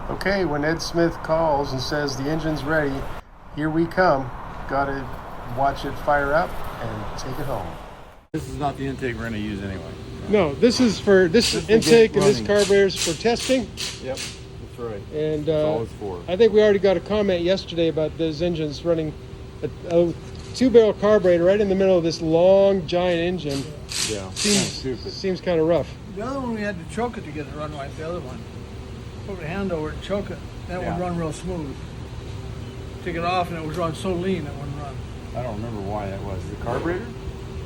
Okay, when Ed Smith calls and says the engine's ready, here we come. Gotta watch it fire up and take it home. This is not the intake we're going to use anyway. No, this is for this intake and this carburetor is for testing. Yep, that's right. And that's all it's for. I think we already got a comment yesterday about those engines running a 2-barrel carburetor right in the middle of this long giant engine. Yeah, seems kind of rough. The other one we had to choke it to get it to run like the other one. Put the hand over it and choke it. That would run real smooth. Take it off and it would run so lean it wouldn't run. I don't remember why that was. The carburetor?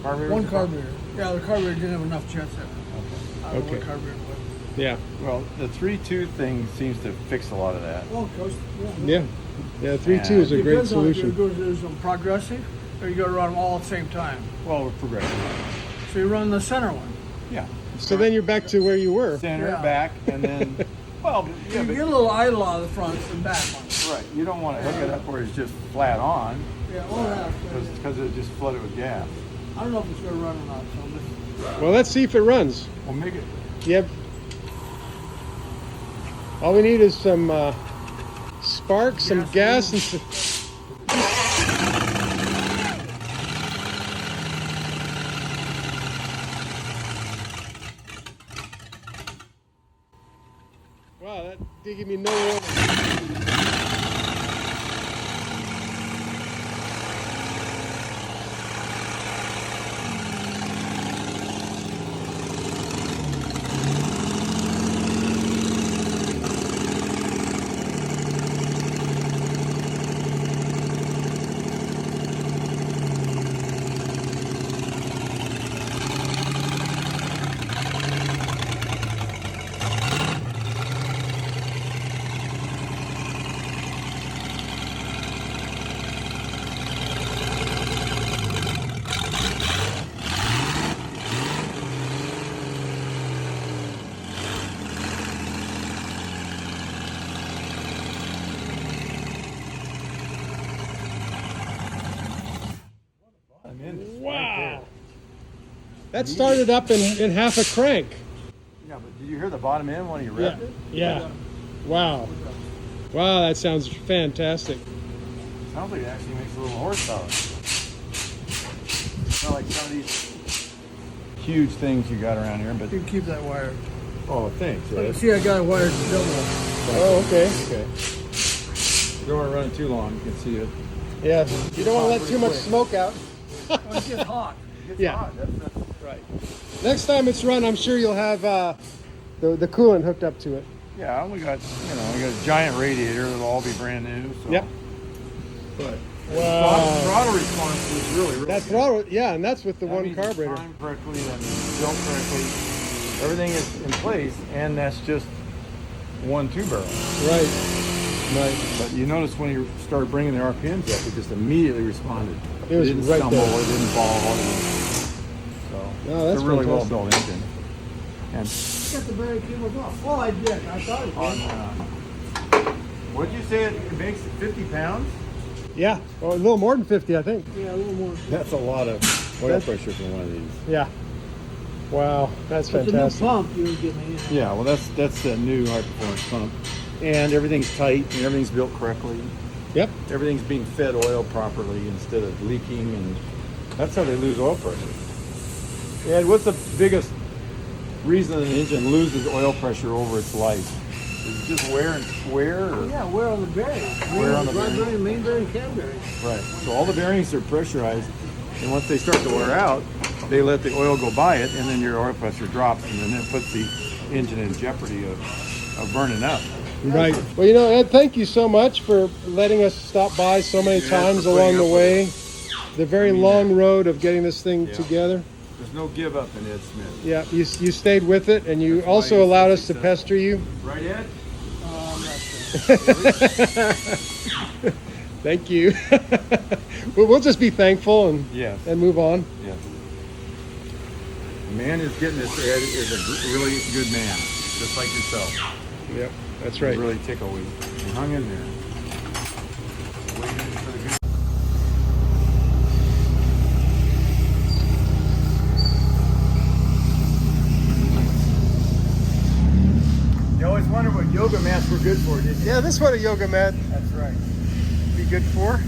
One carburetor. Yeah, the carburetor didn't have enough jets in it. Okay. I don't know what carburetor was. Yeah. Well, the 3.2 thing seems to fix a lot of that. Oh, coast. Yeah. 3.2 is a great solution. If you go to some progressive, or you got to run them all at the same time. Well, we're progressive. So you run the center one. Yeah. So then you're back to where you were. Center, back, and then, well, yeah, you but, get a little idle out of the front and back one. right. You don't want to hook it up where it's just flat on. Yeah, all that. Because it just flooded with gas. I don't know if it's going to run or not. So Well, let's see if it runs. Well, make it. Yep. All we need is some sparks, some gas, and some... Wow, that did give me no warning. Wow. That started up in half a crank. Yeah, but did you hear the bottom end when you revved it? Yeah. Wow. Wow, that sounds fantastic. Sounds like it actually makes a little horsepower. Not like some of these huge things you got around here, but you can keep that wired. oh, thanks. Ed. See, I got it wired to double. Oh, okay. Okay. You don't want to run it too long. You can see it. Yeah, you don't want to let too much smoke out. Well, it gets hot. It gets Yeah. hot. That's Right. Next time it's run, I'm sure you'll have the coolant hooked up to it. yeah, we got we got a giant radiator that'll all be brand new. So. Yep. But Wow. throttle response was really That throttle, yeah, and that's with the one carburetor. Timed correctly and built correctly. Everything is in place, and that's just 1 2-barrel. Right. Right. But you notice when you started bringing the RPMs up, it just immediately responded. It was didn't right stumble, there. it didn't fall. So Oh, that's it's a really fantastic. well-built engine. And Got the battery cables off. Oh, I did. I thought it on, did. what'd you say it makes 50 pounds? Yeah. Well, a little more than 50, I think. Yeah, a little more. That's a lot of oil pressure for one of these. Yeah. Wow, that's But the new fantastic. pump you would give me. Yeah, well, that's the new high-performance pump. And everything's tight, and everything's built correctly. Yep. Everything's being fed oil properly instead of leaking, and that's how they lose oil pressure. And what's the biggest reason an engine loses oil pressure over its life? Is it just wear and wear? Or? Yeah, wear on the bearings. Wear on the drive bearings. bearing, main bearing, cab bearing. Right. So all the bearings are pressurized, and once they start to wear out, they let the oil go by it, and then your oil pressure drops, and then it puts the engine in jeopardy of burning up. Right. Well, you know, Ed, thank you so much for letting us stop by so many times along the way. The very long road of getting this thing together. There's no give up in Ed Smith. Yeah, you stayed with it, and you also allowed us to pester you. Right, Ed? I'm not sure. Thank you. Well, we'll just be thankful and Yes. and move on. Yes. The man who's getting this, Ed, is a really good man, just like yourself. Yep, that's right. Really tickle. We hung in there. Waiting for the good. You always wonder what yoga mats were good for, didn't you? Yeah, this is what a yoga mat That's right. be good for.